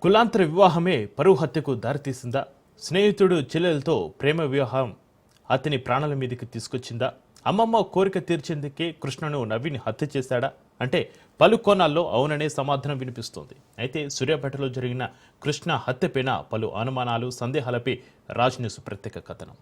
కులాంతర వివాహమే పరువు హత్యకు దారితీసిందా? స్నేహితుడు చెల్లెలతో ప్రేమ వివాహం అతని ప్రాణాల మీదకి తీసుకొచ్చిందా? అమ్మమ్మ కోరిక తీర్చేందుకే కృష్ణను నవీన్ హత్య చేశాడా అంటే పలు కోణాల్లో అవుననే సమాధానం వినిపిస్తోంది. అయితే సూర్యాపేటలో జరిగిన కృష్ణ హత్యపైన పలు అనుమానాలు, సందేహాలపై రాజ్ న్యూస్ ప్రత్యేక కథనం.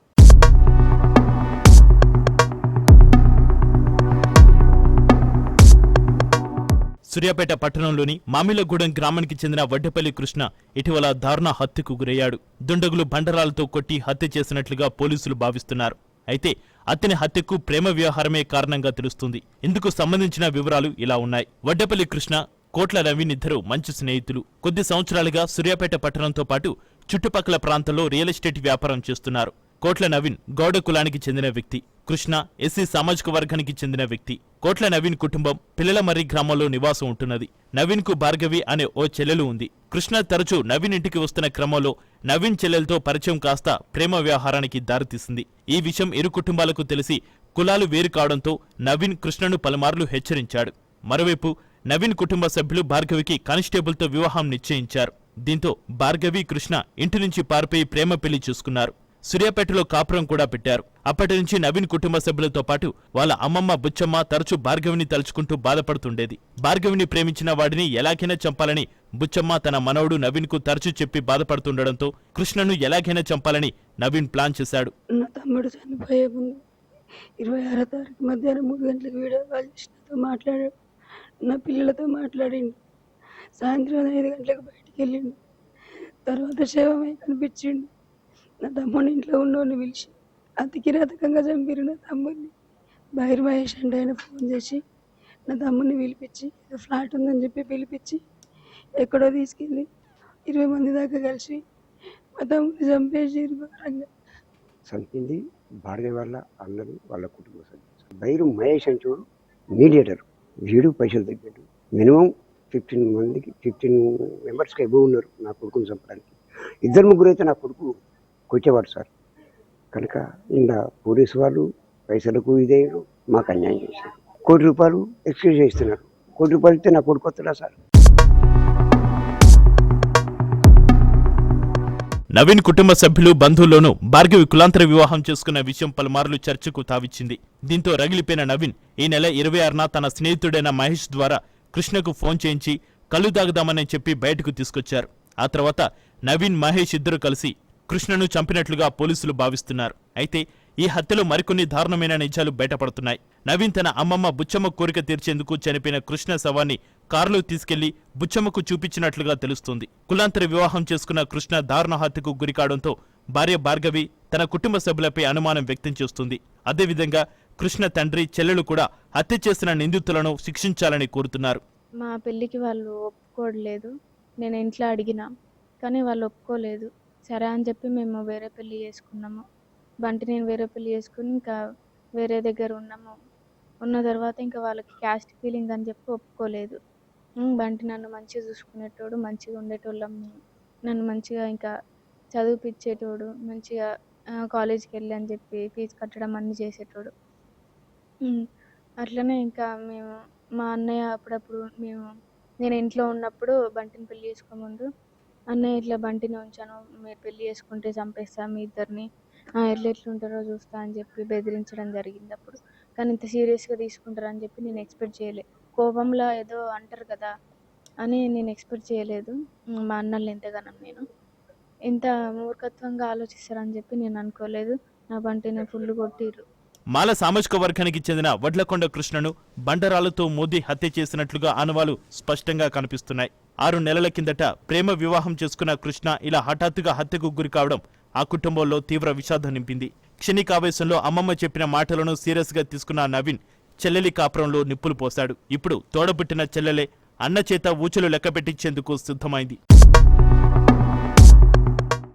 సూర్యాపేట పట్టణంలోని మామిలగూడెం గ్రామానికి చెందిన వడ్డెపల్లి కృష్ణ ఇటీవల దారుణ హత్యకు గురయ్యాడు. దుండగులు బండరాలతో కొట్టి హత్య చేసినట్లుగా పోలీసులు భావిస్తున్నారు. అయితే అతని హత్యకు ప్రేమ వ్యవహారమే కారణంగా తెలుస్తుంది. ఇందుకు సంబంధించిన వివరాలు ఇలా ఉన్నాయి. వడ్డెపల్లి కృష్ణ, కోట్ల నవీన్ ఇద్దరు మంచి స్నేహితులు. కొద్ది సంవత్సరాలుగా సూర్యాపేట పట్టణంతో పాటు చుట్టుపక్కల ప్రాంతాల్లో రియల్ ఎస్టేట్ వ్యాపారం చేస్తున్నారు. కోట్ల నవీన్ గౌడ కులానికి చెందిన వ్యక్తి. కృష్ణ ఎస్సీ సామాజిక వర్గానికి చెందిన వ్యక్తి. కోట్ల నవీన్ కుటుంబం పిల్లలమర్రి గ్రామంలో నివాసం ఉంటున్నది. నవీన్ కు భార్గవి అనే ఓ చెల్లెలు ఉంది. కృష్ణ తరచూ నవీన్ ఇంటికి వస్తున్న క్రమంలో నవీన్ చెల్లెలతో పరిచయం కాస్త ప్రేమ వ్యవహారానికి దారితీసింది. ఈ విషయం ఇరు కుటుంబాలకు తెలిసి కులాలు వేరు కావడంతో నవీన్ కృష్ణను పలుమార్లు హెచ్చరించాడు. మరోవైపు నవీన్ కుటుంబ సభ్యులు భార్గవికి కానిస్టేబుల్తో వివాహం నిశ్చయించారు. దీంతో భార్గవి, కృష్ణ ఇంటి నుంచి పారిపోయి ప్రేమ పెళ్లి చేసుకున్నారు. సూర్యాపేటలో కాపురం కూడా పెట్టారు. అప్పటి నుంచి నవీన్ కుటుంబ సభ్యులతో పాటు వాళ్ళ అమ్మమ్మ బుచ్చమ్మ తరచూ భార్గవిని తలుచుకుంటూ బాధపడుతుండేది. భార్గవిని ప్రేమించిన వాడిని ఎలాగైనా చంపాలని బుచ్చమ్మ తన మనవడు నవీన్ కు తరచూ చెప్పి బాధపడుతుండడంతో కృష్ణను ఎలాగైనా చంపాలని నవీన్ ప్లాన్ చేశాడు. నా తమ్ముడు చనిపోయే ముందు 26వ తారీఖు మధ్యాహ్నం 3 గంటలకు వీడియో కాల్ చేసి నాతో మాట్లాడాడు. నా పిల్లలతో మాట్లాడిండు. సాయంత్రం 5 గంటలకు బయటికి వెళ్ళిండు. తర్వాత శవమై కనిపించిండు. నా తమ్ముడిని ఇంట్లో ఉన్నోడిని పిలిచి అతి కిరాతకంగా చంపిరు నా తమ్ముడిని. బైర్ మహేష్ అంటే ఆయన ఫోన్ చేసి నా తమ్ముడిని పిలిపించి ఫ్లాట్ ఉందని చెప్పి పిలిపించి ఎక్కడో తీసుకెళ్ళి 20 మంది దాకా కలిసి మా తమ్ముడిని చంపేసిరు. చంపింది భార్గవి వాళ్ళ అన్నలు, వాళ్ళ కుటుంబ సభ్యులు. బైరు మహేష్ అని చూడు మీడియేటర్. వీడు పైసలు తగ్గాడు. మినిమం 15 మెంబర్స్కి ఎబో ఉన్నారు నా కొడుకుని చంపడానికి. 2-3 అయితే నా కొడుకు కొచ్చేవాడు సార్. కనుక ఇలా పోలీసు వాళ్ళు పైసలకు ఇదే మాకు అన్యాయం చేశారు. ₹1 కోటి ఎక్స్క్యూజ్ చేస్తున్నారు. ₹1 కోటి ఇస్తే నా కొడుకు వస్తుందా సార్? నవీన్ కుటుంబ సభ్యులు, బంధువుల్లోనూ భార్గవి కులాంతర వివాహం చేసుకున్న విషయం పలుమార్లు చర్చకు తావిచ్చింది. దీంతో రగిలిపోయిన నవీన్ ఈ నెల 26న తన స్నేహితుడైన మహేష్ ద్వారా కృష్ణకు ఫోన్ చేయించి కళ్ళు తాగుదామని చెప్పి బయటకు తీసుకొచ్చారు. ఆ తర్వాత నవీన్, మహేష్ ఇద్దరు కలిసి కృష్ణను చంపినట్లుగా పోలీసులు భావిస్తున్నారు. అయితే ఈ హత్యలో మరికొన్ని దారుణమైన నిజాలు బయటపడుతున్నాయి. నవీన్ తన అమ్మమ్మ బుచ్చమ్మ కోరిక తీర్చేందుకు చనిపోయిన కృష్ణ శవాన్ని కారులో తీసుకెళ్లి బుచ్చమ్మకు చూపించినట్లుగా తెలుస్తోంది. కులాంతర వివాహం చేసుకున్న కృష్ణ దారుణ హత్యకు గురికావడంతో భార్య భార్గవి తన కుటుంబ సభ్యులపై అనుమానం వ్యక్తం చేస్తుంది. అదేవిధంగా కృష్ణ తండ్రి, చెల్లెలు కూడా హత్య చేసిన నిందితులను శిక్షించాలని కోరుతున్నారు. మా పెళ్ళికి వాళ్ళు ఒప్పుకోవట్లేదు. నేను ఇంట్లో అడిగినా కానీ వాళ్ళు ఒప్పుకోలేదు. సరే అని చెప్పి మేము వేరే పెళ్ళి చేసుకున్నాము. బంటి నేను వేరే పెళ్ళి చేసుకుని ఇంకా వేరే దగ్గర ఉన్నాము. ఉన్న తర్వాత ఇంకా వాళ్ళకి క్యాస్ట్ ఫీలింగ్ అని చెప్పి ఒప్పుకోలేదు. బంటి నన్ను మంచిగా చూసుకునేటోడు, మంచిగా ఉండేటోళ్ళం. నన్ను మంచిగా ఇంకా చదివిపించేటోడు, మంచిగా కాలేజీకి వెళ్ళి అని చెప్పి ఫీజు కట్టడం అన్నీ చేసేటోడు. అట్లనే ఇంకా మేము మా అన్నయ్య అప్పుడప్పుడు నేను ఇంట్లో ఉన్నప్పుడు బంటిని పెళ్ళి చేసుకోముందు అన్నయ్య ఇట్లా బంటిని ఉంచాను, మీరు పెళ్ళి చేసుకుంటే చంపేస్తా మీ ఇద్దరిని, ఎట్లుంటారో చూస్తా అని చెప్పి బెదిరించడం జరిగింది అప్పుడు. కానీ ఇంత సీరియస్గా తీసుకుంటారని చెప్పి నేను ఎక్స్పెక్ట్ చేయలేదు. కోపంలో ఏదో అంటారు కదా అని నేను ఎక్స్పెక్ట్ చేయలేదు. మా అన్నల్ని ఎంతగానో నేను ఇంత మూర్ఖత్వంగా ఆలోచిస్తారని చెప్పి నేను అనుకోలేదు. నా బంటిని ఫుల్ కొట్టిర్రు. మాల సామాజిక వర్గానికి చెందిన వడ్లకొండ కృష్ణను బండరాలతో మోదీ హత్య చేసినట్లుగా ఆనవాలు స్పష్టంగా కనిపిస్తున్నాయి. 6 నెలల కిందట ప్రేమ వివాహం చేసుకున్న కృష్ణ ఇలా హఠాత్తుగా హత్యకు గురి కావడం ఆ కుటుంబంలో తీవ్ర విషాదం నింపింది. క్షణికావేశంలో అమ్మమ్మ చెప్పిన మాటలను సీరియస్ గా తీసుకున్న నవీన్ చెల్లెలి కాపురంలో నిప్పులు పోశాడు. ఇప్పుడు తోడబుట్టిన చెల్లెలే అన్న చేత ఊచలు లెక్కపెట్టించేందుకు సిద్ధమైంది.